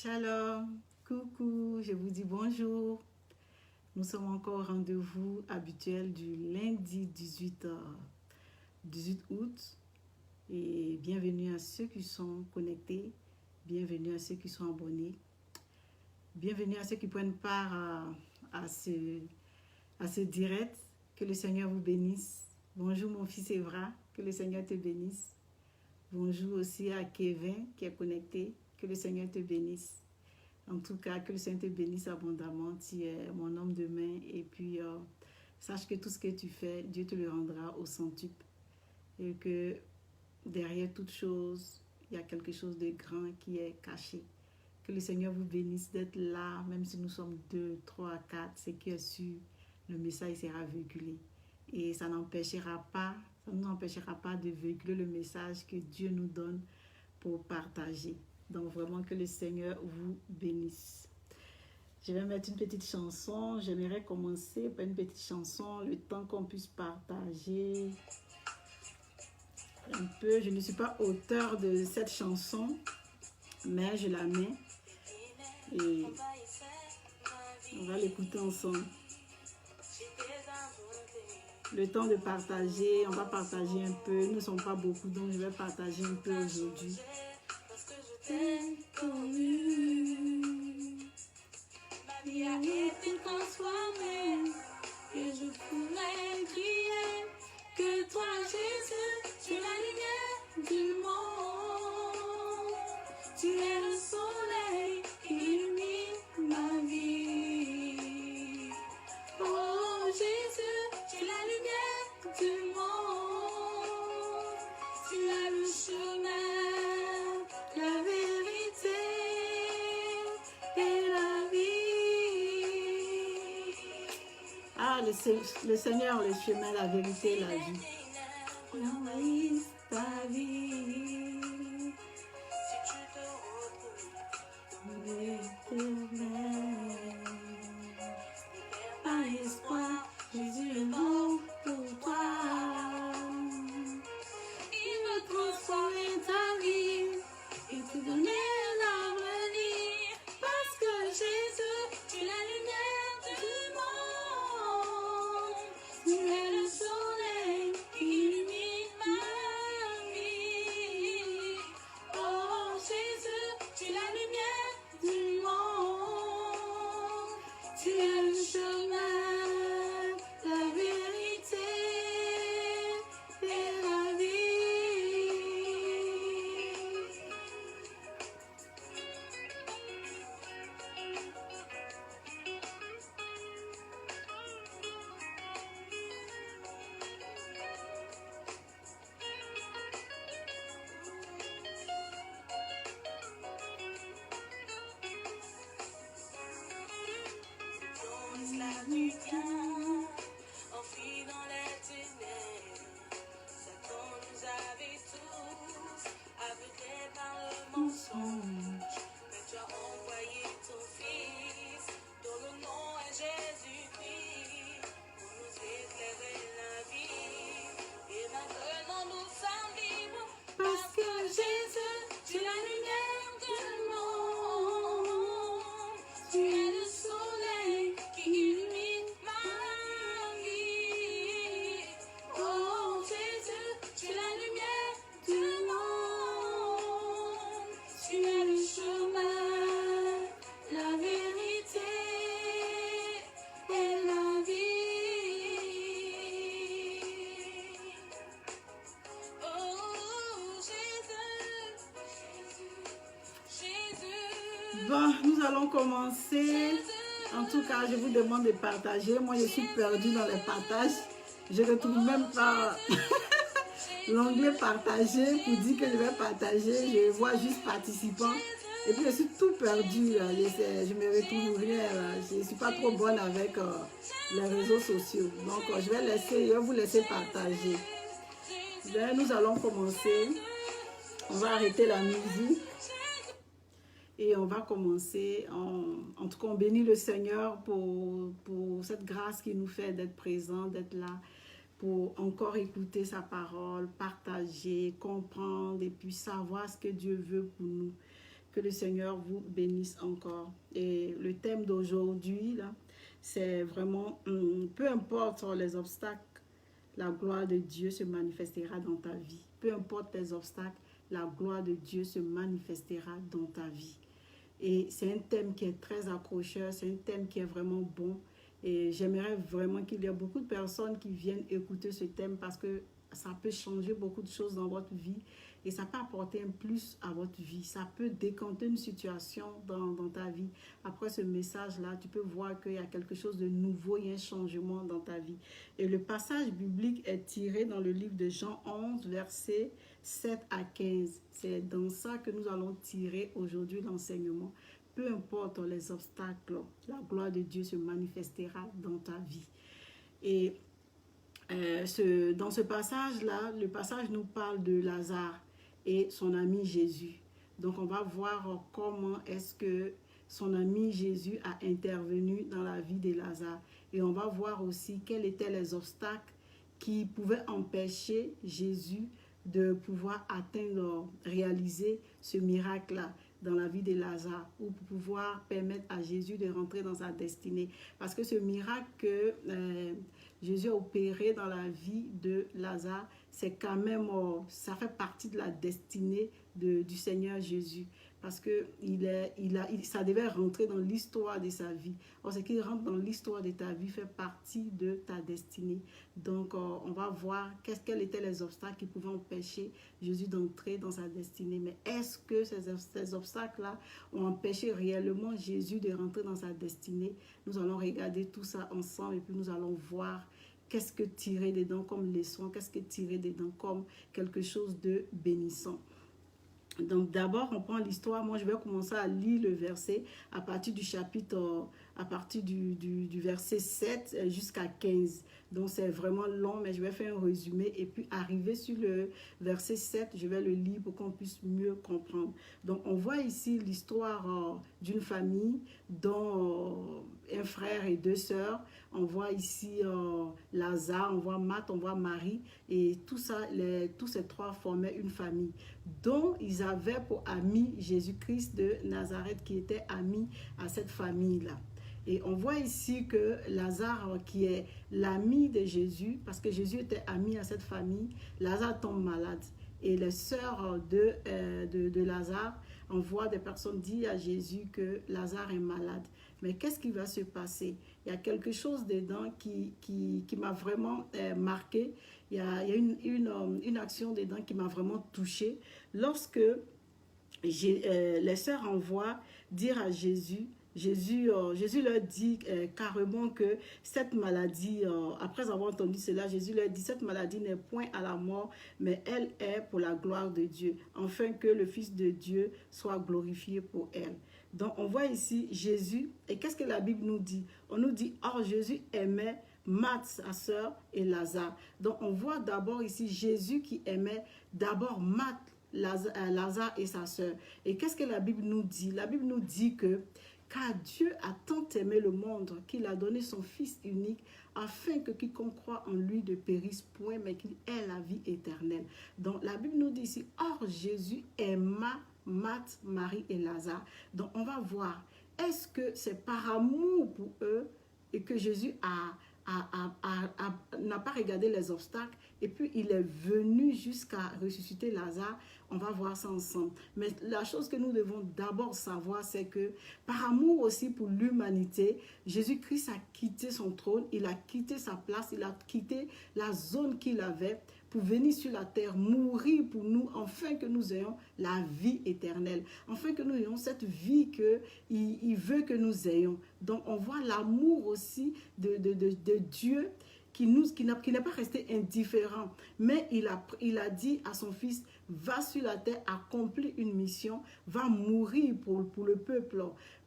Shalom, coucou, je vous dis bonjour. Nous sommes encore au rendez-vous habituel du lundi 18 août. Et bienvenue à ceux qui sont connectés, bienvenue à ceux qui sont abonnés, bienvenue à ceux qui prennent part à ce direct. Que le Seigneur vous bénisse. Bonjour mon fils Evra, que le Seigneur te bénisse. Bonjour aussi à Kevin qui est connecté, que le Seigneur te bénisse. En tout cas, que le Seigneur te bénisse abondamment. Tu es mon homme de main. Et puis, sache que tout ce que tu fais, Dieu te le rendra au centuple. Et que derrière toute chose, il y a quelque chose de grand qui est caché. Que le Seigneur vous bénisse d'être là, même si nous sommes 2, 3, 4. C'est qui est sûr, le message sera véhiculé. Et ça ne nous empêchera pas de véhiculer le message que Dieu nous donne pour partager. Donc vraiment que le Seigneur vous bénisse. Je vais mettre une petite chanson. J'aimerais commencer par une petite chanson, le temps qu'on puisse partager un peu. Je ne suis pas auteur de cette chanson, mais je la mets et on va l'écouter ensemble. Le temps de partager, on va partager un peu. Nous ne sommes pas beaucoup, donc je vais partager un peu aujourd'hui. Ma vie a été transformée et je pourrais crier que toi Jésus, tu es la lumière du monde. Tu es le soleil qui illumine ma vie. Oh Jésus, tu es la lumière du monde. Tu es le chemin, la vérité et la vie. Ah, le Seigneur, le chemin, la vérité et la vie. Envahisse ta vie. Si tu te retrouves par espoir, Jésus est mort pour toi. Il veut transformer ta vie et te donner l'avenir. Parce que Jésus, tu es la lumière du monde. Tu es le soleil qui illumine ma vie. Oh Jésus, tu es la lumière du monde. Tu es le chemin, la vérité et la vie. Quand la nuit vient, enfuis dans les ténèbres, Satan nous avait tous aveuglés par le mensonge. Mais tu as envoyé ton fils, dont le nom est Jésus-Christ, pour nous éclairer la vie. Et maintenant nous sommes libres, parce que Jésus, tu es la lumière du monde. Tu es le soleil qui illumine ma vie. Oh Jésus, tu es la lumière du monde. Tu es le chemin, la vérité et la vie. Oh Jésus. Bon, nous allons commencer. En tout cas, je vous demande de partager. Moi, je suis perdue dans les partages. Je ne retrouve même pas l'onglet partager pour dire que je vais partager. Je vois juste participants. Et puis, je suis tout perdue. Je me retrouve rien. Je ne suis pas trop bonne avec les réseaux sociaux. Donc, je vais vous laisser partager. Bien, nous allons commencer. On va arrêter la musique. Et on va commencer, en tout cas on bénit le Seigneur pour cette grâce qu'il nous fait d'être présent, d'être là, pour encore écouter sa parole, partager, comprendre et puis savoir ce que Dieu veut pour nous. Que le Seigneur vous bénisse encore. Et le thème d'aujourd'hui, là, c'est vraiment, peu importe les obstacles, la gloire de Dieu se manifestera dans ta vie. Peu importe les obstacles, la gloire de Dieu se manifestera dans ta vie. Et c'est un thème qui est très accrocheur, c'est un thème qui est vraiment bon. Et j'aimerais vraiment qu'il y ait beaucoup de personnes qui viennent écouter ce thème parce que ça peut changer beaucoup de choses dans votre vie et ça peut apporter un plus à votre vie. Ça peut décanter une situation dans ta vie. Après ce message-là, tu peux voir qu'il y a quelque chose de nouveau, il y a un changement dans ta vie. Et le passage biblique est tiré dans le livre de Jean 11, versets 7 à 15. C'est dans ça que nous allons tirer aujourd'hui l'enseignement. Peu importe les obstacles, la gloire de Dieu se manifestera dans ta vie. Et dans ce passage-là, le passage nous parle de Lazare et son ami Jésus. Donc on va voir comment est-ce que son ami Jésus a intervenu dans la vie de Lazare. Et on va voir aussi quels étaient les obstacles qui pouvaient empêcher Jésus de pouvoir atteindre, réaliser ce miracle-là dans la vie de Lazare, ou pour pouvoir permettre à Jésus de rentrer dans sa destinée. Parce que ce miracle que Jésus a opéré dans la vie de Lazare, c'est quand même, ça fait partie de la destinée du Seigneur Jésus. Parce que ça devait rentrer dans l'histoire de sa vie. Or, ce qui rentre dans l'histoire de ta vie fait partie de ta destinée. Donc, on va voir quels étaient les obstacles qui pouvaient empêcher Jésus d'entrer dans sa destinée. Mais est-ce que ces obstacles-là ont empêché réellement Jésus de rentrer dans sa destinée? Nous allons regarder tout ça ensemble et puis nous allons voir qu'est-ce que tirer dedans comme leçon, qu'est-ce que tirer dedans comme quelque chose de bénissant. Donc d'abord, on prend l'histoire. Moi, je vais commencer à lire le verset à partir du chapitre, à partir du verset 7 jusqu'à 15. Donc c'est vraiment long, mais je vais faire un résumé et puis arriver sur le verset 7, je vais le lire pour qu'on puisse mieux comprendre. Donc on voit ici l'histoire d'une famille dont un frère et deux sœurs. On voit ici Lazare, on voit Marthe, on voit Marie et tout ça, tous ces trois formaient une famille dont ils avaient pour ami Jésus-Christ de Nazareth qui était ami à cette famille-là. Et on voit ici que Lazare, qui est l'ami de Jésus, parce que Jésus était ami à cette famille, Lazare tombe malade. Et les sœurs de Lazare envoient des personnes dire à Jésus que Lazare est malade. Mais qu'est-ce qui va se passer? Il y a quelque chose dedans qui m'a vraiment marqué. Il y a une action dedans qui m'a vraiment touchée. Lorsque les sœurs envoient dire à Jésus, Jésus leur dit carrément que cette maladie, après avoir entendu cela, Jésus leur dit, cette maladie n'est point à la mort, mais elle est pour la gloire de Dieu, afin que le Fils de Dieu soit glorifié pour elle. Donc on voit ici Jésus, et qu'est-ce que la Bible nous dit? On nous dit, or Jésus aimait Marthe, sa sœur, et Lazare. Donc on voit d'abord ici Jésus qui aimait d'abord Marthe, Lazare et sa sœur. Et qu'est-ce que la Bible nous dit? La Bible nous dit que car Dieu a tant aimé le monde qu'il a donné son Fils unique afin que quiconque croit en lui ne périsse point, mais qu'il ait la vie éternelle. Donc la Bible nous dit ici, or Jésus aima Marthe, Marie et Lazare. Donc on va voir, est-ce que c'est par amour pour eux et que Jésus n'a pas regardé les obstacles et puis il est venu jusqu'à ressusciter Lazare? On va voir ça ensemble. Mais la chose que nous devons d'abord savoir, c'est que par amour aussi pour l'humanité, Jésus-Christ a quitté son trône, il a quitté sa place, il a quitté la zone qu'il avait pour venir sur la terre, mourir pour nous, afin que nous ayons la vie éternelle, afin que nous ayons cette vie qu'il veut que nous ayons. Donc on voit l'amour aussi de Dieu qui n'est pas resté indifférent, mais il a dit à son fils, va sur la terre, accomplir une mission, va mourir pour le peuple,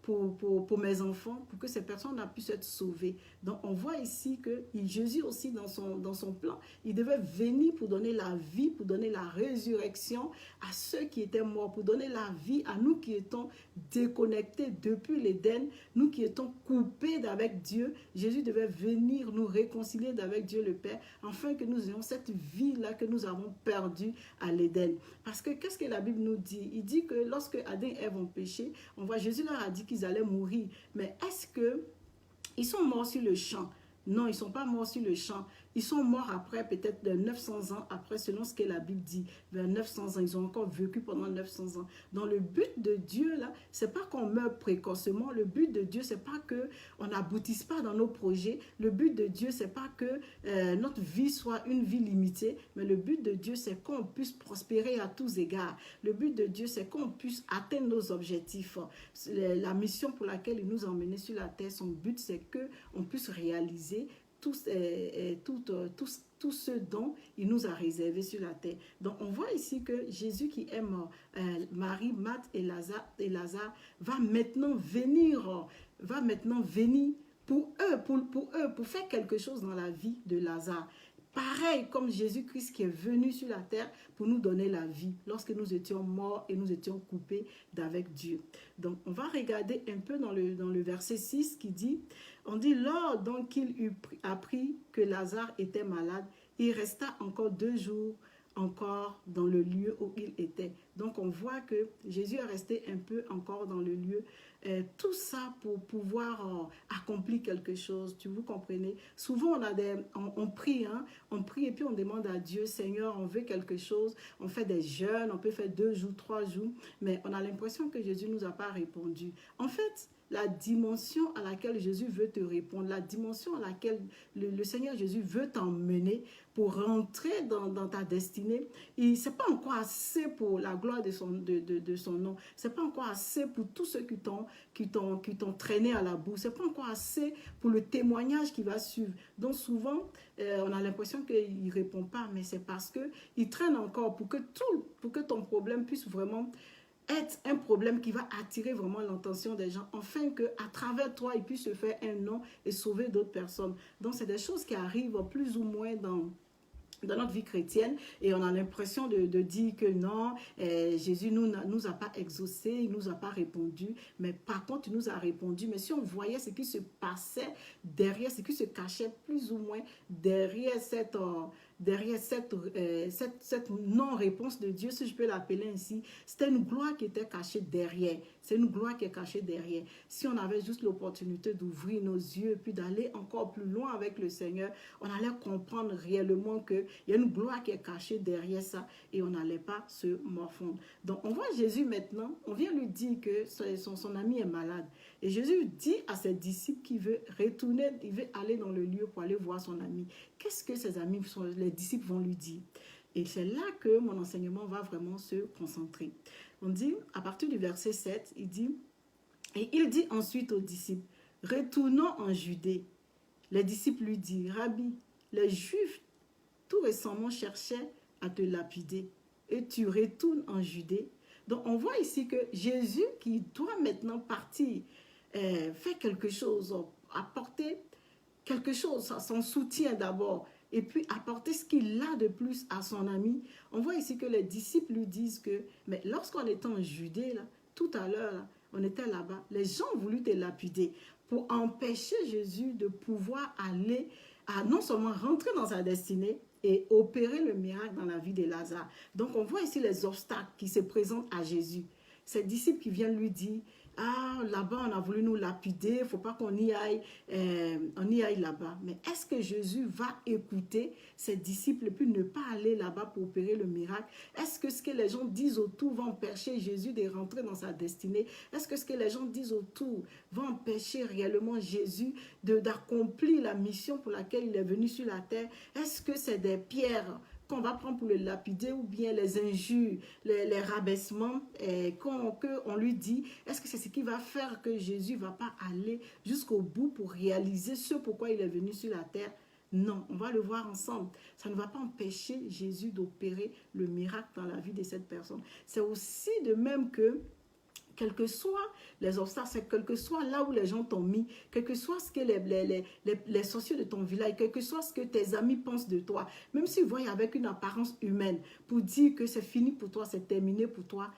pour mes enfants, pour que ces personnes puissent être sauvées. Donc on voit ici que Jésus aussi dans son plan, il devait venir pour donner la vie, pour donner la résurrection à ceux qui étaient morts, pour donner la vie à nous qui étions déconnectés depuis l'Éden, nous qui étions coupés d'avec Dieu. Jésus devait venir nous réconcilier avec Dieu le Père, afin que nous ayons cette vie-là que nous avons perdue à l'Éden. Parce que qu'est-ce que la Bible nous dit? Il dit que lorsque Adam et Ève ont péché, on voit Jésus leur a dit qu'ils allaient mourir. Mais est-ce qu'ils sont morts sur le champ? Non, ils ne sont pas morts sur le champ. Ils sont morts après, peut-être de 900 ans après, selon ce que la Bible dit. Vers 900 ans, ils ont encore vécu pendant 900 ans. Donc le but de Dieu, là, c'est pas qu'on meure précocement. Le but de Dieu, c'est pas qu'on n'aboutisse pas dans nos projets. Le but de Dieu, c'est pas que notre vie soit une vie limitée. Mais le but de Dieu, c'est qu'on puisse prospérer à tous égards. Le but de Dieu, c'est qu'on puisse atteindre nos objectifs. La mission pour laquelle il nous a emmenés sur la terre, son but, c'est qu'on puisse réaliser tout ce dont il nous a réservé sur la terre. Donc on voit ici que Jésus qui aime Marie, Marthe et Lazare va maintenant venir pour eux, pour faire quelque chose dans la vie de Lazare. Pareil comme Jésus-Christ qui est venu sur la terre pour nous donner la vie lorsque nous étions morts et nous étions coupés d'avec Dieu. Donc on va regarder un peu dans le verset 6 qui dit, on dit, lors donc qu'il eut appris que Lazare était malade, il resta encore 2 jours encore dans le lieu où il était. Donc on voit que Jésus est resté un peu encore dans le lieu. Tout ça pour pouvoir accomplir quelque chose, vous comprenez. Souvent on prie, on prie et puis on demande à Dieu, Seigneur, on veut quelque chose. On fait des jeûnes, on peut faire 2 jours, 3 jours, mais on a l'impression que Jésus ne nous a pas répondu. En fait, la dimension à laquelle Jésus veut te répondre, la dimension à laquelle le Seigneur Jésus veut t'emmener pour rentrer dans ta destinée, ce n'est pas encore assez pour la gloire de son nom. Ce n'est pas encore assez pour tous ceux qui t'ont traîné à la boue. Ce n'est pas encore assez pour le témoignage qui va suivre. Donc souvent, on a l'impression qu'il ne répond pas, mais c'est parce qu'il traîne encore pour que ton problème puisse vraiment être un problème qui va attirer vraiment l'attention des gens, afin qu'à travers toi, il puisse se faire un nom et sauver d'autres personnes. Donc, c'est des choses qui arrivent plus ou moins dans notre vie chrétienne, et on a l'impression de dire que non, Jésus nous a pas exaucé, il nous a pas répondu, mais par contre, il nous a répondu. Mais si on voyait ce qui se passait derrière, ce qui se cachait plus ou moins derrière cette non-réponse de Dieu, si je peux l'appeler ainsi, c'était une gloire qui était cachée derrière. C'est une gloire qui est cachée derrière. Si on avait juste l'opportunité d'ouvrir nos yeux, puis d'aller encore plus loin avec le Seigneur, on allait comprendre réellement qu'il y a une gloire qui est cachée derrière ça, et on n'allait pas se morfondre. Donc on voit Jésus maintenant, on vient lui dire que son ami est malade. Et Jésus dit à ses disciples qu'il veut retourner, il veut aller dans le lieu pour aller voir son ami. Qu'est-ce que ses amis, les disciples vont lui dire? Et c'est là que mon enseignement va vraiment se concentrer. On dit, à partir du verset 7, il dit ensuite aux disciples, retournons en Judée. Les disciples lui disent, Rabbi, les Juifs tout récemment cherchaient à te lapider, et tu retournes en Judée. Donc on voit ici que Jésus qui doit maintenant partir, faire quelque chose, apporter quelque chose, son soutien d'abord, et puis apporter ce qu'il a de plus à son ami. On voit ici que les disciples lui disent que, mais lorsqu'on était en Judée, là, tout à l'heure, là, on était là-bas, les gens ont voulu te lapider pour empêcher Jésus de pouvoir aller à non seulement rentrer dans sa destinée et opérer le miracle dans la vie de Lazare. Donc on voit ici les obstacles qui se présentent à Jésus. Ces disciples qui viennent lui dire, ah, là-bas, on a voulu nous lapider, il ne faut pas qu'on y aille, là-bas. Mais est-ce que Jésus va écouter ses disciples et puis ne pas aller là-bas pour opérer le miracle? Est-ce que ce que les gens disent autour va empêcher Jésus de rentrer dans sa destinée? Est-ce que ce que les gens disent autour va empêcher réellement Jésus d'accomplir la mission pour laquelle il est venu sur la terre? Est-ce que c'est des pierres qu'on va prendre pour le lapider, ou bien les injures, les rabaissements qu'on lui dit? Est-ce que c'est ce qui va faire que Jésus ne va pas aller jusqu'au bout pour réaliser ce pourquoi il est venu sur la terre? Non, on va le voir ensemble. Ça ne va pas empêcher Jésus d'opérer le miracle dans la vie de cette personne. C'est aussi de même que quels que soient les obstacles, quel que soit là où les gens t'ont mis, quel que soit ce que les sorciers de ton village, quel que soit ce que tes amis pensent de toi, même s'ils voient avec une apparence humaine pour dire que c'est fini pour toi, c'est terminé pour toi,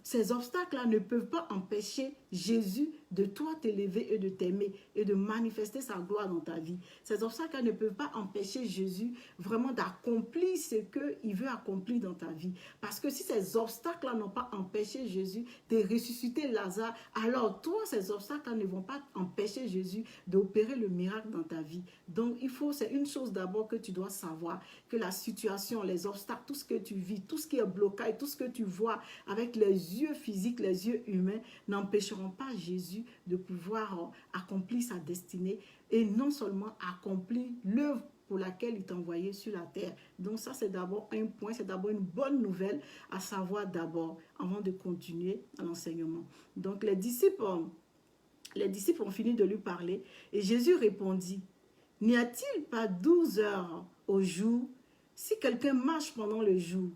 ces obstacles-là ne peuvent pas empêcher Jésus de toi t'élever et de t'aimer et de manifester sa gloire dans ta vie. Ces obstacles-là ne peuvent pas empêcher Jésus vraiment d'accomplir ce qu'il veut accomplir dans ta vie. Parce que si ces obstacles-là n'ont pas empêché Jésus de ressusciter Lazare, alors toi, ces obstacles-là ne vont pas empêcher Jésus d'opérer le miracle dans ta vie. Donc, c'est une chose d'abord que tu dois savoir, que la situation, les obstacles, tout ce que tu vis, tout ce qui est blocage, tout ce que tu vois avec les yeux physiques, les yeux humains, n'empêcheront pas Jésus de pouvoir accomplir sa destinée et non seulement accomplir l'œuvre pour laquelle il t'a envoyé sur la terre. Donc ça, c'est d'abord un point, c'est d'abord une bonne nouvelle à savoir d'abord avant de continuer à l'enseignement. Donc les disciples ont fini de lui parler et Jésus répondit, « N'y a-t-il pas 12 heures au jour? Si quelqu'un marche pendant le jour,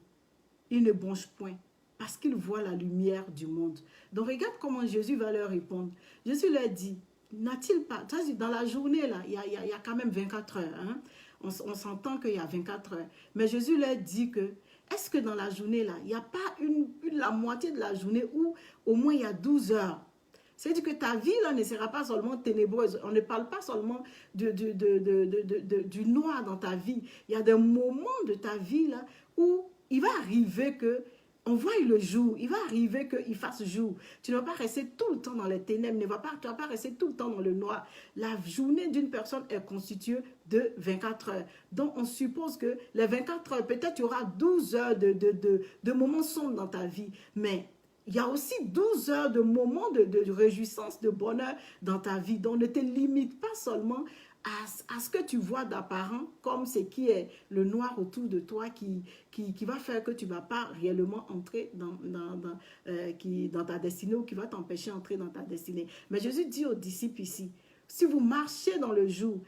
il ne bronche point, parce qu'il voit la lumière du monde. » Donc regarde comment Jésus va leur répondre. Jésus leur dit, n'a-t-il pas, dans la journée là, il y a quand même 24 heures, hein? On s'entend qu'il y a 24 heures. Mais Jésus leur dit que, est-ce que dans la journée là, il n'y a pas la moitié de la journée où au moins il y a 12 heures? C'est-à-dire que ta vie là ne sera pas seulement ténébreuse. On ne parle pas seulement du noir dans ta vie. Il y a des moments de ta vie là où il va arriver que on voit le jour, il va arriver qu'il fasse jour. Tu ne vas pas rester tout le temps dans les ténèbres, tu ne vas pas rester tout le temps dans le noir. La journée d'une personne est constituée de 24 heures. Donc, on suppose que les 24 heures, peut-être tu auras 12 heures de moments sombres dans ta vie, mais il y a aussi 12 heures de moments de réjouissance, de bonheur dans ta vie. Donc, ne te limite pas seulement à ce que tu vois d'apparent comme ce qui est le noir autour de toi qui va faire que tu ne vas pas réellement entrer dans ta destinée ou qui va t'empêcher d'entrer dans ta destinée. Mais Jésus dit aux disciples ici, si vous marchez dans le jour,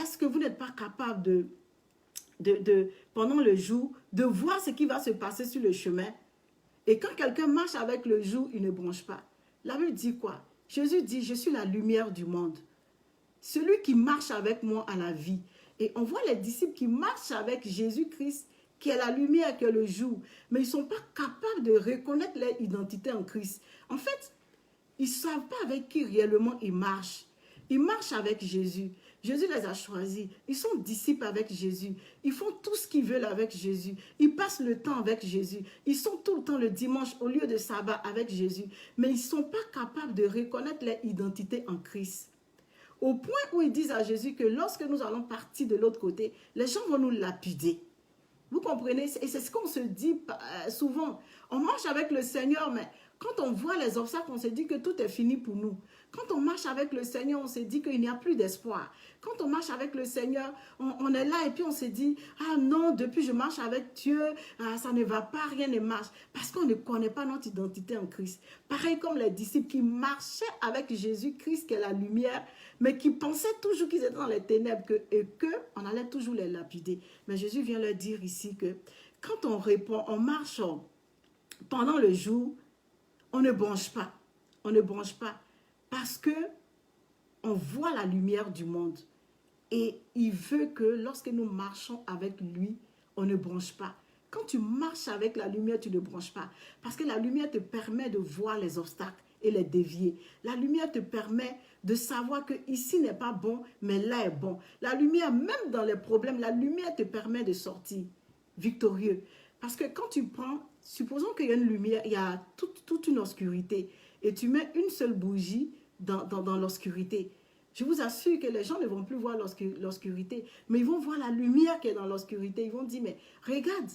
est-ce que vous n'êtes pas capable pendant le jour, de voir ce qui va se passer sur le chemin? Et quand quelqu'un marche avec le jour, il ne bronche pas. La Bible dit quoi? Jésus dit, je suis la lumière du monde. Celui qui marche avec moi à la vie. Et on voit les disciples qui marchent avec Jésus-Christ, qui est la lumière, qui est le jour. Mais ils ne sont pas capables de reconnaître leur identité en Christ. En fait, ils ne savent pas avec qui réellement ils marchent. Ils marchent avec Jésus. Jésus les a choisis. Ils sont disciples avec Jésus. Ils font tout ce qu'ils veulent avec Jésus. Ils passent le temps avec Jésus. Ils sont tout le temps le dimanche au lieu de sabbat avec Jésus. Mais ils ne sont pas capables de reconnaître leur identité en Christ. Au point où ils disent à Jésus que lorsque nous allons partir de l'autre côté, les gens vont nous lapider. Vous comprenez? Et c'est ce qu'on se dit souvent. On marche avec le Seigneur, mais quand on voit les obstacles, on se dit que tout est fini pour nous. Quand on marche avec le Seigneur, on se dit qu'il n'y a plus d'espoir. Quand on marche avec le Seigneur, on est là et puis on se dit, ah non, depuis je marche avec Dieu, ça ne va pas, rien ne marche. Parce qu'on ne connaît pas notre identité en Christ. Pareil comme les disciples qui marchaient avec Jésus-Christ, qui est la lumière, mais qui pensaient toujours qu'ils étaient dans les ténèbres et qu'on allait toujours les lapider. Mais Jésus vient leur dire ici que quand on marche pendant le jour, on ne bronche pas. On ne bronche pas. Parce que on voit la lumière du monde. Et il veut que lorsque nous marchons avec lui, on ne bronche pas. Quand tu marches avec la lumière, tu ne bronches pas. Parce que la lumière te permet de voir les obstacles et les dévier. La lumière te permet de savoir que ici n'est pas bon, mais là est bon. La lumière, même dans les problèmes, la lumière te permet de sortir victorieux. Parce que quand tu prends, supposons qu'il y a une lumière, il y a toute une obscurité, et tu mets une seule bougie dans l'obscurité. Je vous assure que les gens ne vont plus voir l'obscurité, mais ils vont voir la lumière qui est dans l'obscurité. Ils vont dire, mais regarde,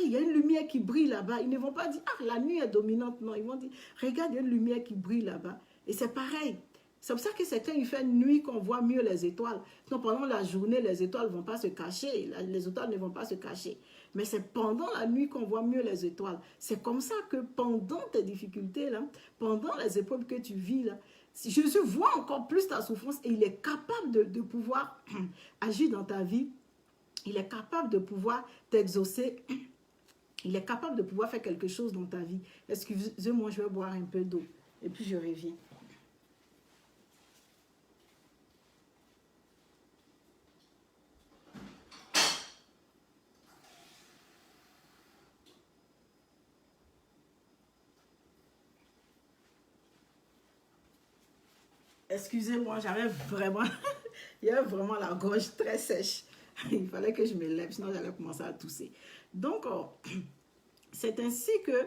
il y a une lumière qui brille là-bas. Ils ne vont pas dire, ah, la nuit est dominante. Non, ils vont dire, regarde, il y a une lumière qui brille là-bas. Et c'est pareil. C'est pour ça que c'est quand il fait nuit qu'on voit mieux les étoiles. Sinon, pendant la journée, les étoiles ne vont pas se cacher. Les étoiles ne vont pas se cacher. Mais c'est pendant la nuit qu'on voit mieux les étoiles. C'est comme ça que pendant tes difficultés, là, pendant les épreuves que tu vis, là, Jésus voit encore plus ta souffrance et il est capable de pouvoir agir dans ta vie. Il est capable de pouvoir t'exaucer Il est capable de pouvoir faire quelque chose dans ta vie. Excusez-moi, je vais boire un peu d'eau. Et puis je reviens. Excusez-moi, j'avais vraiment, il y avait vraiment la gorge très sèche. Il fallait que je me lève, sinon j'allais commencer à tousser. Donc, c'est ainsi que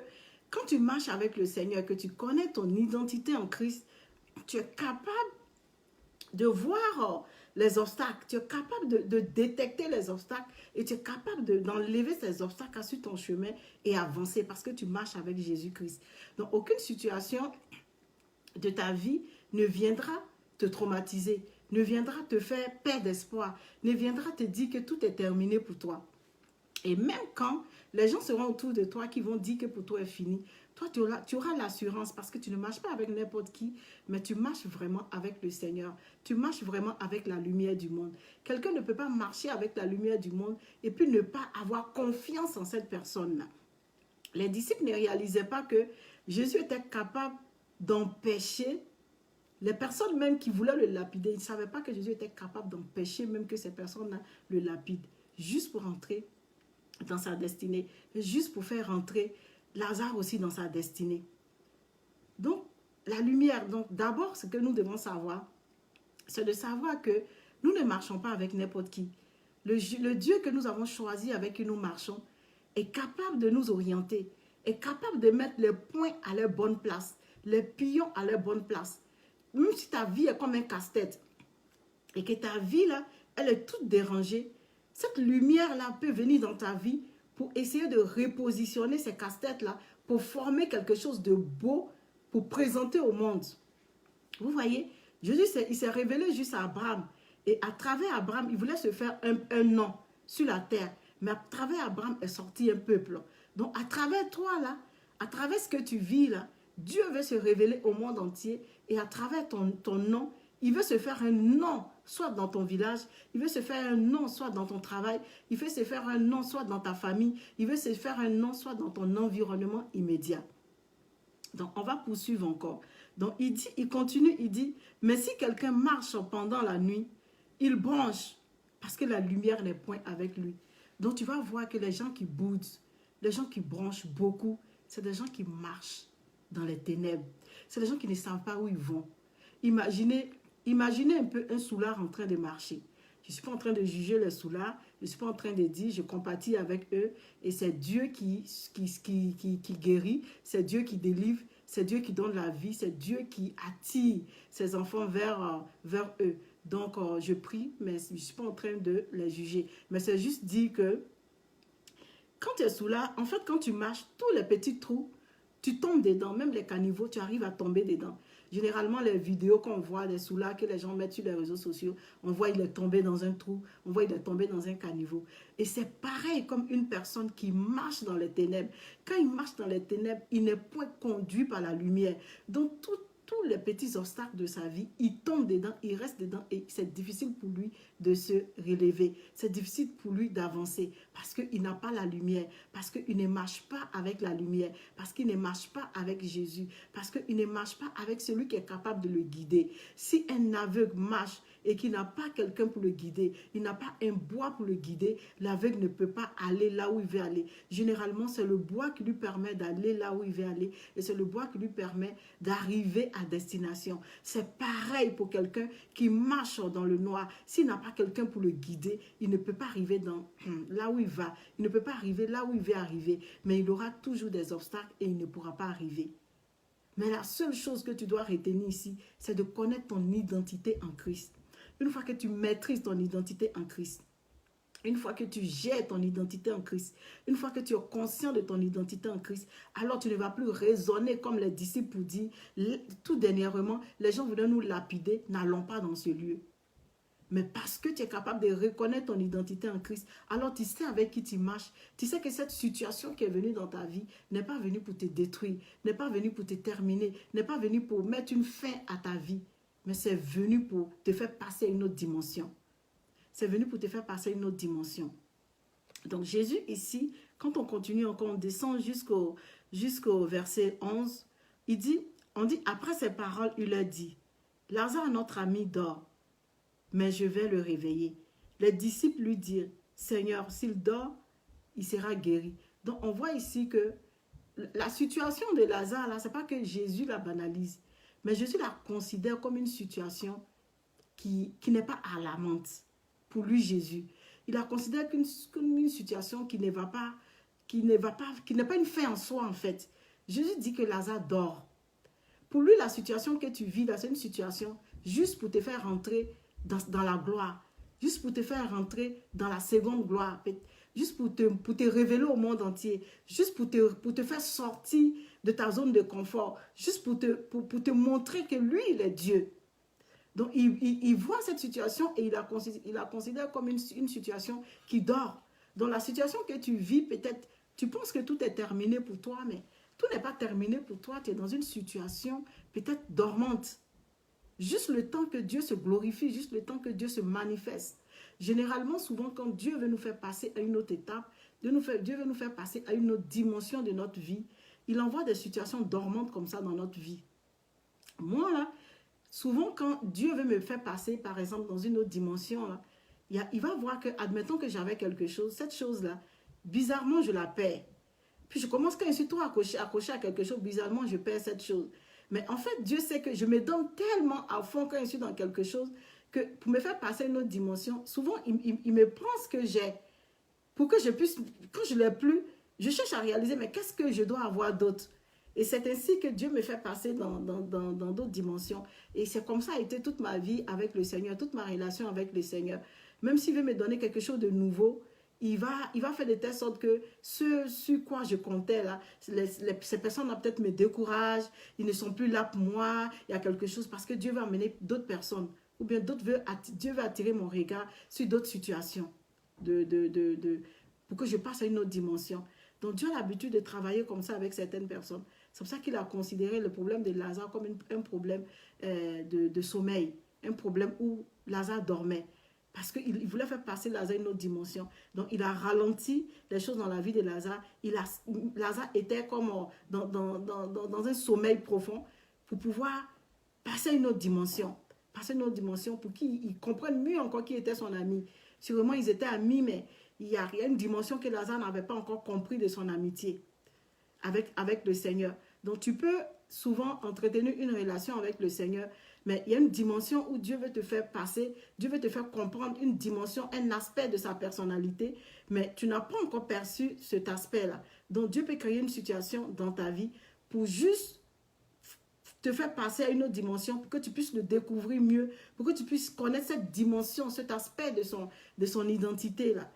quand tu marches avec le Seigneur, que tu connais ton identité en Christ, tu es capable de voir les obstacles, tu es capable de détecter les obstacles et tu es capable d'enlever ces obstacles sur ton chemin et avancer parce que tu marches avec Jésus-Christ. Donc, aucune situation de ta vie ne viendra te traumatiser, ne viendra te faire perdre espoir, ne viendra te dire que tout est terminé pour toi. Et même quand les gens seront autour de toi qui vont dire que pour toi est fini, toi tu auras l'assurance parce que tu ne marches pas avec n'importe qui, mais tu marches vraiment avec le Seigneur. Tu marches vraiment avec la lumière du monde. Quelqu'un ne peut pas marcher avec la lumière du monde et puis ne pas avoir confiance en cette personne-là. Les disciples ne réalisaient pas que Jésus était capable d'empêcher les personnes même qui voulaient le lapider. Ils ne savaient pas que Jésus était capable d'empêcher même que ces personnes-là le lapident, juste pour entrer dans sa destinée, juste pour faire rentrer Lazare aussi dans sa destinée. Donc, la lumière, donc d'abord, ce que nous devons savoir, c'est de savoir que nous ne marchons pas avec n'importe qui. Le Dieu que nous avons choisi, avec qui nous marchons, est capable de nous orienter, est capable de mettre les points à leur bonne place, les pions à leur bonne place. Même si ta vie est comme un casse-tête et que ta vie, là, elle est toute dérangée, cette lumière-là peut venir dans ta vie pour essayer de repositionner ces casse-têtes-là, pour former quelque chose de beau, pour présenter au monde. Vous voyez, Jésus, il s'est révélé juste à Abraham. Et à travers Abraham, il voulait se faire un nom sur la terre. Mais à travers Abraham est sorti un peuple. Donc à travers toi, là, à travers ce que tu vis, là, Dieu veut se révéler au monde entier. Et à travers ton nom, il veut se faire un nom, soit dans ton village, il veut se faire un nom, soit dans ton travail, il veut se faire un nom, soit dans ta famille, il veut se faire un nom, soit dans ton environnement immédiat. Donc, on va poursuivre encore. Donc, il continue, il dit, mais si quelqu'un marche pendant la nuit, il bronche, parce que la lumière n'est point avec lui. Donc, tu vas voir que les gens qui boudent, les gens qui bronchent beaucoup, c'est des gens qui marchent dans les ténèbres. C'est des gens qui ne savent pas où ils vont. Imaginez un peu un soulard en train de marcher. Je ne suis pas en train de juger les soulards. Je ne suis pas en train de dire je compatis avec eux. Et c'est Dieu qui guérit. C'est Dieu qui délivre. C'est Dieu qui donne la vie. C'est Dieu qui attire ses enfants vers eux. Donc, je prie, mais je ne suis pas en train de les juger. Mais c'est juste dire que quand tu es soulard, en fait, quand tu marches, tous les petits trous, tu tombes dedans. Même les caniveaux, tu arrives à tomber dedans. Généralement, les vidéos qu'on voit des soulards que les gens mettent sur les réseaux sociaux, on voit il est tombé dans un trou, on voit il est tombé dans un caniveau. Et c'est pareil comme une personne qui marche dans les ténèbres. Quand il marche dans les ténèbres, il n'est point conduit par la lumière. Donc, tous les petits obstacles de sa vie, il tombe dedans, il reste dedans et c'est difficile pour lui de se relever. C'est difficile pour lui d'avancer parce qu'il n'a pas la lumière, parce qu'il ne marche pas avec la lumière, parce qu'il ne marche pas avec Jésus, parce qu'il ne marche pas avec celui qui est capable de le guider. Si un aveugle marche et qu'il n'a pas quelqu'un pour le guider, il n'a pas un bois pour le guider, l'aveugle ne peut pas aller là où il veut aller. Généralement, c'est le bois qui lui permet d'aller là où il veut aller et c'est le bois qui lui permet d'arriver à destination. C'est pareil pour quelqu'un qui marche dans le noir. S'il n'a pas quelqu'un pour le guider, il ne peut pas arriver là où il va. Il ne peut pas arriver là où il veut arriver. Mais il aura toujours des obstacles et il ne pourra pas arriver. Mais la seule chose que tu dois retenir ici, c'est de connaître ton identité en Christ. Une fois que tu maîtrises ton identité en Christ, une fois que tu gères ton identité en Christ, une fois que tu es conscient de ton identité en Christ, alors tu ne vas plus raisonner comme les disciples pour dire, tout dernièrement, les gens voulaient nous lapider, n'allons pas dans ce lieu. Mais parce que tu es capable de reconnaître ton identité en Christ, alors tu sais avec qui tu marches. Tu sais que cette situation qui est venue dans ta vie n'est pas venue pour te détruire, n'est pas venue pour te terminer, n'est pas venue pour mettre une fin à ta vie, mais c'est venu pour te faire passer à une autre dimension. C'est venu pour te faire passer à une autre dimension. Donc Jésus ici, quand on continue encore, on descend jusqu'au verset 11, on dit, après ces paroles, il leur dit, Lazare, notre ami, dort, mais je vais le réveiller. Les disciples lui dirent, Seigneur, s'il dort, il sera guéri. Donc, on voit ici que la situation de Lazare, là, ce n'est pas que Jésus la banalise, mais Jésus la considère comme une situation qui n'est pas alarmante. Pour lui, Jésus, il la considère comme une situation qui n'est pas une fin en soi, en fait. Jésus dit que Lazare dort. Pour lui, la situation que tu vis là, c'est une situation juste pour te faire rentrer dans la gloire, juste pour te faire rentrer dans la seconde gloire, juste pour te révéler au monde entier, juste pour te faire sortir de ta zone de confort, juste pour te montrer que lui, il est Dieu. Donc, il voit cette situation et il la considère comme une situation qui dort. Dans la situation que tu vis, peut-être, tu penses que tout est terminé pour toi, mais tout n'est pas terminé pour toi. Tu es dans une situation peut-être dormante. Juste le temps que Dieu se glorifie, juste le temps que Dieu se manifeste. Généralement, souvent, quand Dieu veut nous faire passer à une autre étape, Dieu veut nous faire passer à une autre dimension de notre vie, il envoie des situations dormantes comme ça dans notre vie. Moi, là, souvent, quand Dieu veut me faire passer, par exemple, dans une autre dimension, là, il va voir que, admettons que j'avais quelque chose, cette chose-là, bizarrement, je la perds. Puis je commence, quand je suis trop accroché à quelque chose, bizarrement, je perds cette chose. Mais en fait, Dieu sait que je me donne tellement à fond quand je suis dans quelque chose que pour me faire passer à une autre dimension, souvent, il me prend ce que j'ai pour que je puisse, quand je ne l'ai plus, je cherche à réaliser, mais qu'est-ce que je dois avoir d'autre? Et c'est ainsi que Dieu me fait passer dans d'autres dimensions. Et c'est comme ça a été toute ma vie avec le Seigneur, toute ma relation avec le Seigneur. Même s'il veut me donner quelque chose de nouveau, il va faire de telle sorte que ce sur quoi je comptais, là, ces personnes peut-être me découragent, ils ne sont plus là pour moi, il y a quelque chose, parce que Dieu va amener d'autres personnes, ou bien Dieu va attirer mon regard sur d'autres situations, pour que je passe à une autre dimension. Donc Dieu a l'habitude de travailler comme ça avec certaines personnes. C'est pour ça qu'il a considéré le problème de Lazare comme un problème de sommeil, un problème où Lazare dormait. Parce qu'il voulait faire passer Lazare à une autre dimension. Donc, il a ralenti les choses dans la vie de Lazare. Lazare était comme dans un sommeil profond pour pouvoir passer à une autre dimension. Passer à une autre dimension pour qu'il comprenne mieux encore qui était son ami. Sûrement, ils étaient amis, mais il y a une dimension que Lazare n'avait pas encore compris de son amitié avec le Seigneur. Donc, tu peux souvent entretenir une relation avec le Seigneur, mais il y a une dimension où Dieu veut te faire passer, Dieu veut te faire comprendre une dimension, un aspect de sa personnalité, mais tu n'as pas encore perçu cet aspect-là. Donc, Dieu peut créer une situation dans ta vie pour juste te faire passer à une autre dimension, pour que tu puisses le découvrir mieux, pour que tu puisses connaître cette dimension, cet aspect de son identité-là.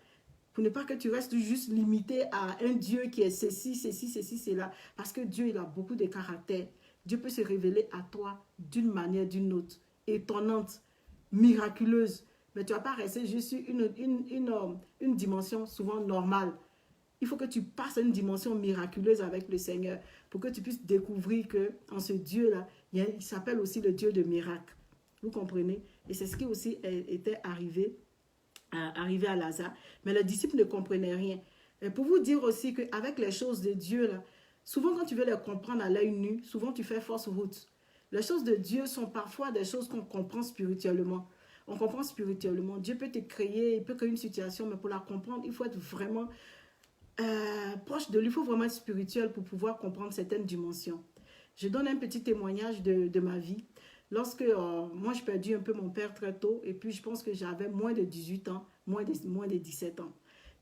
Pour ne pas que tu restes juste limité à un Dieu qui est ceci, cela. Parce que Dieu, il a beaucoup de caractères. Dieu peut se révéler à toi d'une manière, d'une autre, étonnante, miraculeuse. Mais tu ne vas pas rester juste sur une dimension souvent normale. Il faut que tu passes à une dimension miraculeuse avec le Seigneur pour que tu puisses découvrir qu'en ce Dieu-là, il s'appelle aussi le Dieu de miracles. Vous comprenez? Et c'est ce qui aussi était arrivé à Lazare. Mais les disciples ne comprenaient rien. Et pour vous dire aussi qu'avec les choses de Dieu, là, souvent quand tu veux les comprendre à l'œil nu, souvent tu fais fausse route. Les choses de Dieu sont parfois des choses qu'on comprend spirituellement. On comprend spirituellement. Dieu peut te créer, il peut créer une situation, mais pour la comprendre, il faut être vraiment proche de lui. Il faut vraiment être spirituel pour pouvoir comprendre certaines dimensions. Je donne un petit témoignage de ma vie. Lorsque moi, j'ai perdu un peu mon père très tôt, et puis je pense que j'avais moins de 18 ans, moins de 17 ans.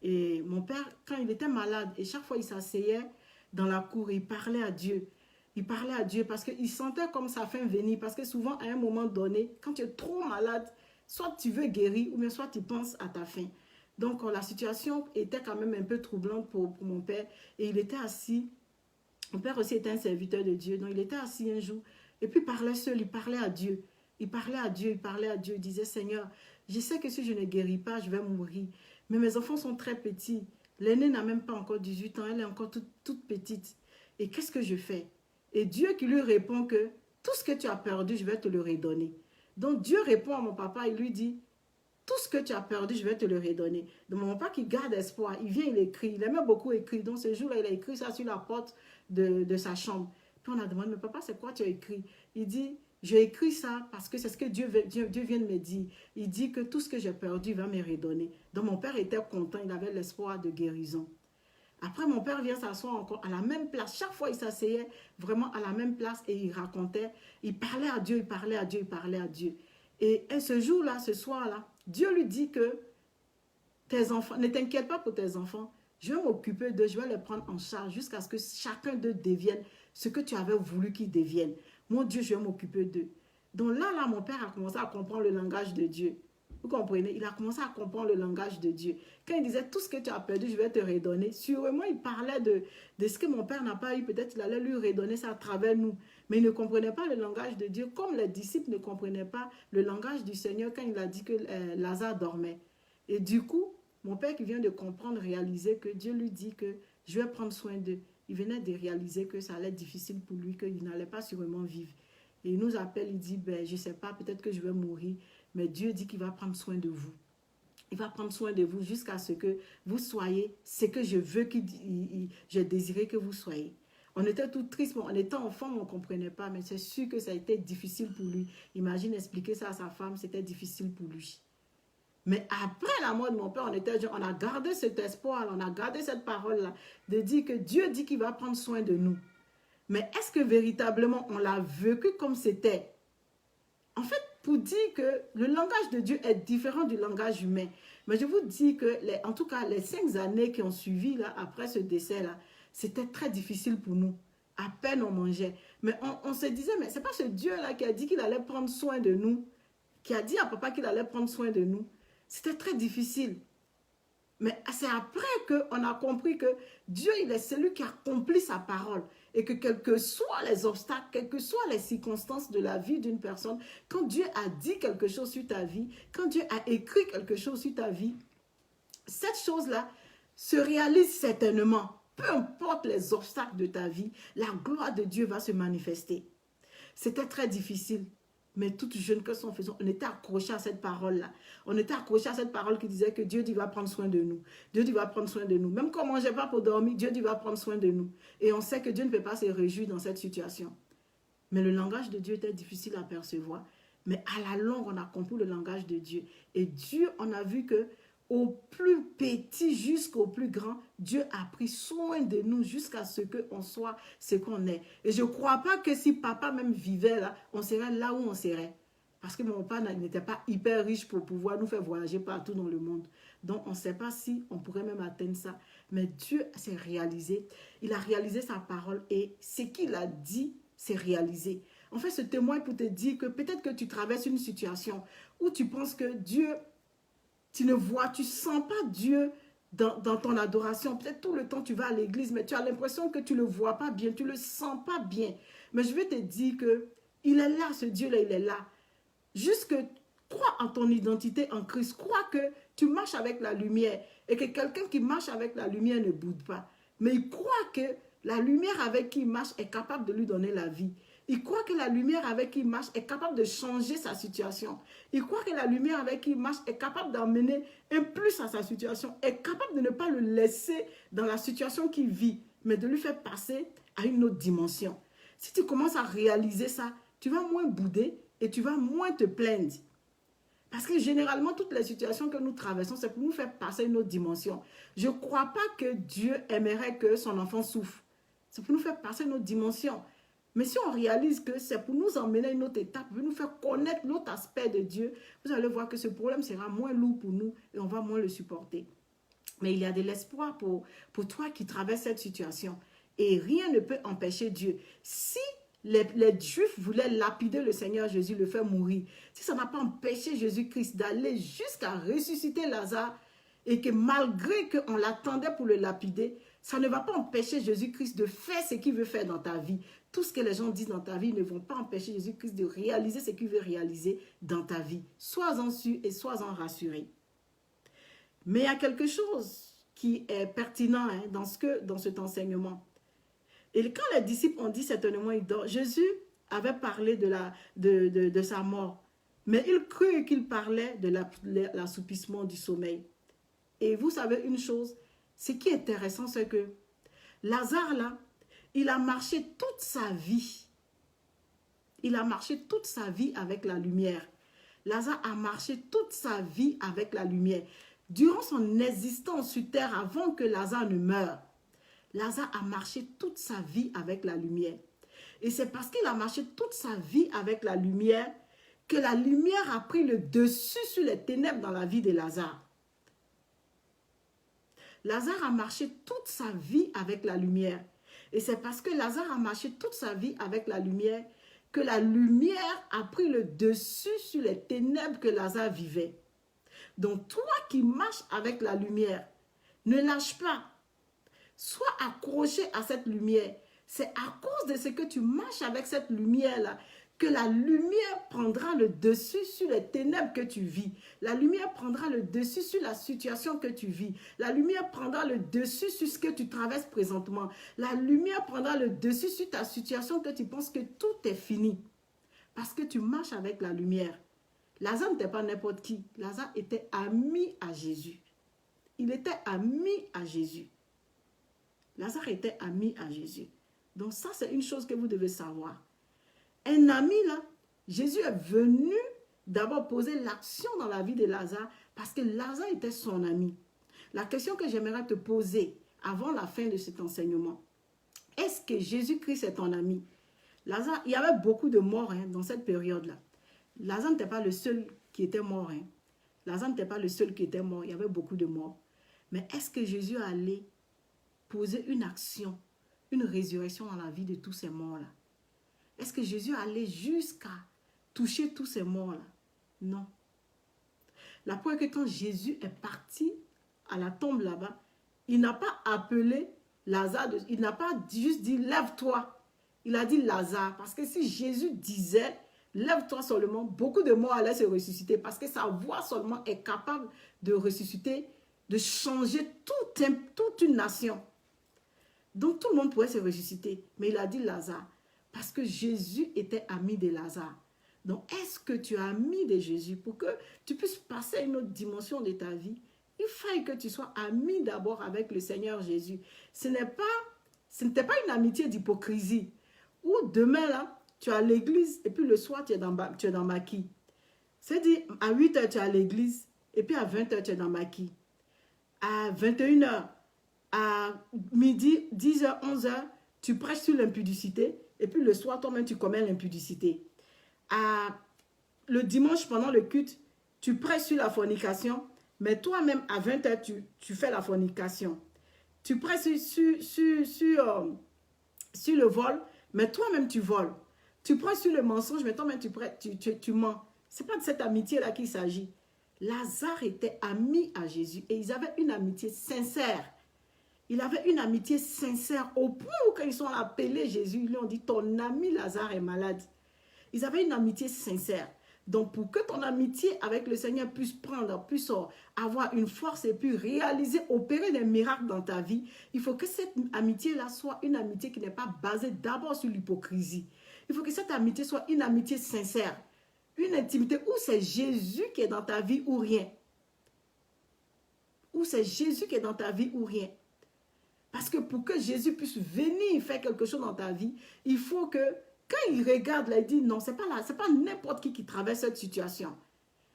Et mon père, quand il était malade, et chaque fois il s'asseyait dans la cour, il parlait à Dieu. Il parlait à Dieu parce qu'il sentait comme sa fin venir. Parce que souvent, à un moment donné, quand tu es trop malade, soit tu veux guérir, ou bien soit tu penses à ta fin. Donc, la situation était quand même un peu troublante pour mon père. Et il était assis. Mon père aussi était un serviteur de Dieu. Donc, il était assis un jour. Et puis, il parlait seul, il parlait à Dieu. Il parlait à Dieu, il parlait à Dieu. Il disait, Seigneur, je sais que si je ne guéris pas, je vais mourir. Mais mes enfants sont très petits. L'aînée n'a même pas encore 18 ans. Elle est encore toute petite. Et qu'est-ce que je fais? Et Dieu qui lui répond que tout ce que tu as perdu, je vais te le redonner. Donc, Dieu répond à mon papa et lui dit, tout ce que tu as perdu, je vais te le redonner. Donc, mon père qui garde espoir, il vient, il écrit. Il aimait beaucoup écrire. Donc, ce jour-là, il a écrit ça sur la porte de sa chambre. Puis, on a demandé, mais papa, c'est quoi tu as écrit? Il dit, j'ai écrit ça parce que c'est ce que Dieu vient de me dire. Il dit que tout ce que j'ai perdu, il va me redonner. Donc, mon père était content. Il avait l'espoir de guérison. Après, mon père vient s'asseoir encore à la même place. Chaque fois, il s'asseyait vraiment à la même place et il racontait. Il parlait à Dieu, il parlait à Dieu, il parlait à Dieu. Et ce jour-là, ce soir-là, Dieu lui dit que tes enfants, ne t'inquiète pas pour tes enfants, je vais m'occuper d'eux, je vais les prendre en charge jusqu'à ce que chacun d'eux devienne ce que tu avais voulu qu'ils deviennent. Mon Dieu, je vais m'occuper d'eux. Donc là, mon père a commencé à comprendre le langage de Dieu. Vous comprenez? Il a commencé à comprendre le langage de Dieu. Quand il disait tout ce que tu as perdu, je vais te redonner. Sûrement, il parlait de ce que mon père n'a pas eu. Peut-être qu'il allait lui redonner ça à travers nous. Mais il ne comprenait pas le langage de Dieu, comme les disciples ne comprenaient pas le langage du Seigneur quand il a dit que Lazare dormait. Et du coup, mon père qui vient de comprendre, réaliser que Dieu lui dit que je vais prendre soin d'eux. Il venait de réaliser que ça allait être difficile pour lui, qu'il n'allait pas sûrement vivre. Et il nous appelle, il dit, ben, je ne sais pas, peut-être que je vais mourir. Mais Dieu dit qu'il va prendre soin de vous. Il va prendre soin de vous jusqu'à ce que vous soyez ce que je veux, je désirais que vous soyez. On était tout triste, on était enfant, on ne comprenait pas, mais c'est sûr que ça a été difficile pour lui. Imagine expliquer ça à sa femme, c'était difficile pour lui. Mais après la mort de mon père, on a gardé cet espoir, on a gardé cette parole-là, de dire que Dieu dit qu'il va prendre soin de nous. Mais est-ce que véritablement on l'a vécu comme c'était? En fait, pour dire que le langage de Dieu est différent du langage humain. Mais je vous dis que, en tout cas, les 5 années qui ont suivi là, après ce décès-là, c'était très difficile pour nous. À peine on mangeait. Mais on se disait, mais c'est pas ce Dieu-là qui a dit qu'il allait prendre soin de nous, qui a dit à papa qu'il allait prendre soin de nous. C'était très difficile. Mais c'est après qu'on a compris que Dieu, il est celui qui accomplit sa parole. Et que quels que soient les obstacles, quelles que soient les circonstances de la vie d'une personne, quand Dieu a dit quelque chose sur ta vie, quand Dieu a écrit quelque chose sur ta vie, cette chose-là se réalise certainement. Peu importe les obstacles de ta vie, la gloire de Dieu va se manifester. C'était très difficile. Mais toute jeune que son faisant, on était accroché à cette parole-là. On était accroché à cette parole qui disait que Dieu dit va prendre soin de nous. Dieu dit va prendre soin de nous. Même quand on ne mangeait pas pour dormir, Dieu dit va prendre soin de nous. Et on sait que Dieu ne peut pas se réjouir dans cette situation. Mais le langage de Dieu était difficile à percevoir. Mais à la longue, on a compris le langage de Dieu. Et Dieu, on a vu que au plus petit jusqu'au plus grand, Dieu a pris soin de nous jusqu'à ce qu'on soit ce qu'on est. Et je ne crois pas que si papa même vivait là, on serait là où on serait. Parce que mon père n'était pas hyper riche pour pouvoir nous faire voyager partout dans le monde. Donc on ne sait pas si on pourrait même atteindre ça. Mais Dieu s'est réalisé. Il a réalisé sa parole et ce qu'il a dit, c'est réalisé. En fait, ce témoin pour te dire que peut-être que tu traverses une situation où tu penses que Dieu... Tu ne vois, tu ne sens pas Dieu dans ton adoration. Peut-être tout le temps tu vas à l'église, mais tu as l'impression que tu ne le vois pas bien, tu ne le sens pas bien. Mais je vais te dire qu'il est là, ce Dieu-là, il est là. Juste que crois en ton identité en Christ. Crois que tu marches avec la lumière et que quelqu'un qui marche avec la lumière ne boude pas. Mais il croit que la lumière avec qui il marche est capable de lui donner la vie. Il croit que la lumière avec qui il marche est capable de changer sa situation. Il croit que la lumière avec qui il marche est capable d'amener un plus à sa situation, est capable de ne pas le laisser dans la situation qu'il vit, mais de lui faire passer à une autre dimension. Si tu commences à réaliser ça, tu vas moins bouder et tu vas moins te plaindre. Parce que généralement, toutes les situations que nous traversons, c'est pour nous faire passer à une autre dimension. Je ne crois pas que Dieu aimerait que son enfant souffre. C'est pour nous faire passer à une autre dimension. Mais si on réalise que c'est pour nous emmener à une autre étape, pour nous faire connaître l'autre aspect de Dieu, vous allez voir que ce problème sera moins lourd pour nous et on va moins le supporter. Mais il y a de l'espoir pour toi qui traverse cette situation. Et rien ne peut empêcher Dieu. Si les Juifs voulaient lapider le Seigneur Jésus, le faire mourir, si ça n'a pas empêché Jésus-Christ d'aller jusqu'à ressusciter Lazare, et que malgré qu'on l'attendait pour le lapider, ça ne va pas empêcher Jésus-Christ de faire ce qu'il veut faire dans ta vie. Tout ce que les gens disent dans ta vie ne vont pas empêcher Jésus-Christ de réaliser ce qu'il veut réaliser dans ta vie. Sois-en sûr et sois-en rassuré. Mais il y a quelque chose qui est pertinent dans cet enseignement. Et quand les disciples ont dit certainement il dort, Jésus avait parlé de sa mort. Mais il crut qu'il parlait de l'assoupissement du sommeil. Et vous savez une chose, ce qui est intéressant, c'est que Lazare, là, il a marché toute sa vie. Il a marché toute sa vie avec la lumière. Lazare a marché toute sa vie avec la lumière. Durant son existence sur terre, avant que Lazare ne meure, Lazare a marché toute sa vie avec la lumière. Et c'est parce qu'il a marché toute sa vie avec la lumière que la lumière a pris le dessus sur les ténèbres dans la vie de Lazare. Lazare a marché toute sa vie avec la lumière. Et c'est parce que Lazare a marché toute sa vie avec la lumière que la lumière a pris le dessus sur les ténèbres que Lazare vivait. Donc toi qui marches avec la lumière, ne lâche pas. Sois accroché à cette lumière. C'est à cause de ce que tu marches avec cette lumière-là que la lumière prendra le dessus sur les ténèbres que tu vis. La lumière prendra le dessus sur la situation que tu vis. La lumière prendra le dessus sur ce que tu traverses présentement. La lumière prendra le dessus sur ta situation que tu penses que tout est fini. Parce que tu marches avec la lumière. Lazare n'était pas n'importe qui. Lazare était ami à Jésus. Il était ami à Jésus. Lazare était ami à Jésus. Donc ça, c'est une chose que vous devez savoir. Un ami, là, Jésus est venu d'abord poser l'action dans la vie de Lazare parce que Lazare était son ami. La question que j'aimerais te poser avant la fin de cet enseignement, est-ce que Jésus-Christ est ton ami? Lazare, il y avait beaucoup de morts dans cette période-là. Lazare n'était pas le seul qui était mort. Lazare n'était pas le seul qui était mort. Il y avait beaucoup de morts. Mais est-ce que Jésus allait poser une action, une résurrection dans la vie de tous ces morts-là? Est-ce que Jésus allait jusqu'à toucher tous ces morts-là? Non. La preuve est que quand Jésus est parti à la tombe là-bas, il n'a pas appelé Lazare, il n'a pas juste dit « lève-toi ». Il a dit « Lazare » parce que si Jésus disait « lève-toi seulement », beaucoup de morts allaient se ressusciter parce que sa voix seulement est capable de ressusciter, de changer toute une nation. Donc tout le monde pourrait se ressusciter, mais il a dit « Lazare ». Parce que Jésus était ami de Lazare. Donc, est-ce que tu es ami de Jésus pour que tu puisses passer à une autre dimension de ta vie? Il faut que tu sois ami d'abord avec le Seigneur Jésus. Ce n'était pas une amitié d'hypocrisie. Ou demain, là, tu es à l'église et puis le soir, tu es dans maquis. C'est-à-dire, à 8 h, tu es à l'église et puis à 20 h, tu es dans maquis. À 21 h, à midi, 10 h, 11 h, tu prêches sur l'impudicité. Et puis le soir, toi-même, tu commets l'impudicité. Le dimanche, pendant le culte, tu prêches sur la fornication, mais toi-même, à 20 h, tu fais la fornication. Tu prêches sur le vol, mais toi-même, tu voles. Tu prêches sur le mensonge, mais toi-même, tu mens. Ce n'est pas de cette amitié-là qu'il s'agit. Lazare était ami à Jésus et ils avaient une amitié sincère. Il avait une amitié sincère au point où quand ils sont appelés Jésus, ils lui ont dit « ton ami Lazare est malade ». Ils avaient une amitié sincère. Donc pour que ton amitié avec le Seigneur puisse avoir une force et puis réaliser, opérer des miracles dans ta vie, il faut que cette amitié-là soit une amitié qui n'est pas basée d'abord sur l'hypocrisie. Il faut que cette amitié soit une amitié sincère. Une intimité où c'est Jésus qui est dans ta vie ou rien. Où c'est Jésus qui est dans ta vie ou rien. Parce que pour que Jésus puisse venir faire quelque chose dans ta vie, il faut que, quand il regarde, là, il dit non, c'est pas n'importe qui traverse cette situation.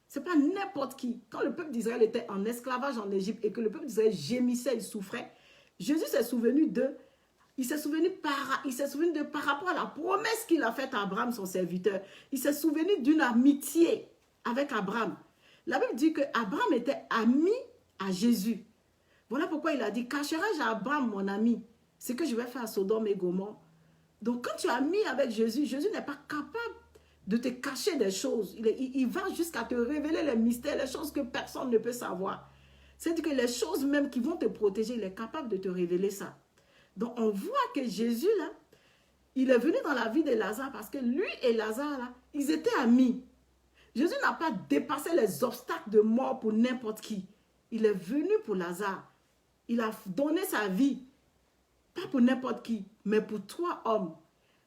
C'est pas n'importe qui. Quand le peuple d'Israël était en esclavage en Égypte et que le peuple d'Israël gémissait, il souffrait, Jésus s'est souvenu par rapport à la promesse qu'il a faite à Abraham, son serviteur. Il s'est souvenu d'une amitié avec Abraham. La Bible dit que Abraham était ami à Jésus. Voilà pourquoi il a dit, cacherai-je à Abraham, mon ami, ce que je vais faire à Sodome et Gomorrhe. Donc quand tu es ami avec Jésus, Jésus n'est pas capable de te cacher des choses. Il va jusqu'à te révéler les mystères, les choses que personne ne peut savoir. C'est-à-dire que les choses même qui vont te protéger, il est capable de te révéler ça. Donc on voit que Jésus, là, il est venu dans la vie de Lazare parce que lui et Lazare, là, ils étaient amis. Jésus n'a pas dépassé les obstacles de mort pour n'importe qui. Il est venu pour Lazare. Il a donné sa vie, pas pour n'importe qui, mais pour toi, homme.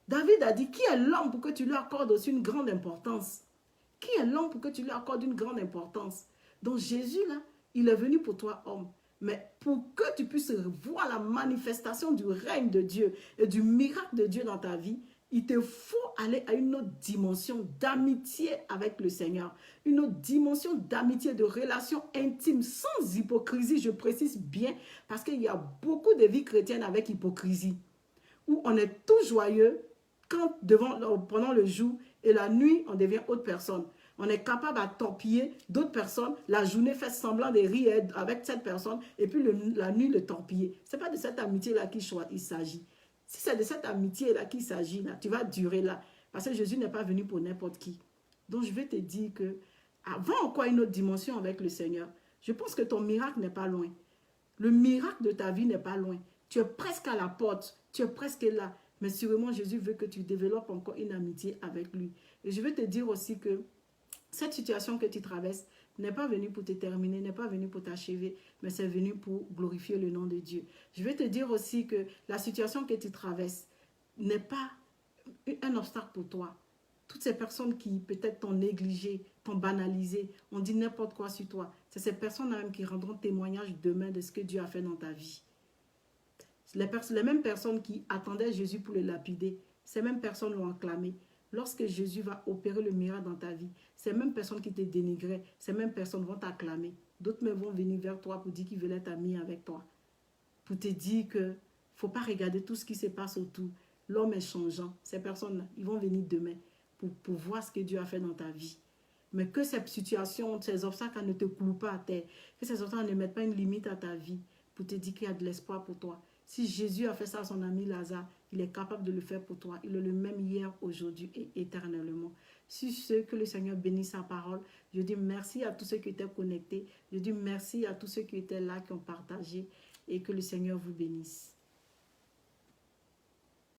David a dit, qui est l'homme pour que tu lui accordes aussi une grande importance? Qui est l'homme pour que tu lui accordes une grande importance? Donc Jésus, là, il est venu pour toi, homme. Mais pour que tu puisses voir la manifestation du règne de Dieu et du miracle de Dieu dans ta vie, il te faut aller à une autre dimension d'amitié avec le Seigneur. Une autre dimension d'amitié, de relation intime, sans hypocrisie, je précise bien, parce qu'il y a beaucoup de vies chrétiennes avec hypocrisie, où on est tout joyeux pendant le jour et la nuit, on devient autre personne. On est capable à torpiller d'autres personnes. La journée fait semblant de rire avec cette personne et puis la nuit le torpiller. Ce n'est pas de cette amitié-là qu'il s'agit. Si c'est de cette amitié-là qu'il s'agit, là, tu vas durer là. Parce que Jésus n'est pas venu pour n'importe qui. Donc je vais te dire que avant encore une autre dimension avec le Seigneur, je pense que ton miracle n'est pas loin. Le miracle de ta vie n'est pas loin. Tu es presque à la porte. Tu es presque là. Mais sûrement, Jésus veut que tu développes encore une amitié avec lui. Et je vais te dire aussi que cette situation que tu traverses n'est pas venue pour te terminer, n'est pas venue pour t'achever, mais c'est venu pour glorifier le nom de Dieu. Je vais te dire aussi que la situation que tu traverses n'est pas un obstacle pour toi. Toutes ces personnes qui peut-être t'ont négligé, t'ont banalisé, ont dit n'importe quoi sur toi, c'est ces personnes même qui rendront témoignage demain de ce que Dieu a fait dans ta vie. Les mêmes personnes qui attendaient Jésus pour le lapider, ces mêmes personnes l'ont acclamé. Lorsque Jésus va opérer le miracle dans ta vie, ces mêmes personnes qui te dénigraient, ces mêmes personnes vont t'acclamer. D'autres même vont venir vers toi pour dire qu'ils veulent être amis avec toi. Pour te dire que ne faut pas regarder tout ce qui se passe autour. L'homme est changeant. Ces personnes-là, ils vont venir demain pour voir ce que Dieu a fait dans ta vie. Mais que ces situations, ces obstacles ne te clouent pas à terre. Que ces obstacles ne mettent pas une limite à ta vie pour te dire qu'il y a de l'espoir pour toi. Si Jésus a fait ça à son ami Lazare, il est capable de le faire pour toi. Il est le même hier, aujourd'hui et éternellement. Si ce que le Seigneur bénisse sa parole, je dis merci à tous ceux qui étaient connectés. Je dis merci à tous ceux qui étaient là, qui ont partagé et que le Seigneur vous bénisse.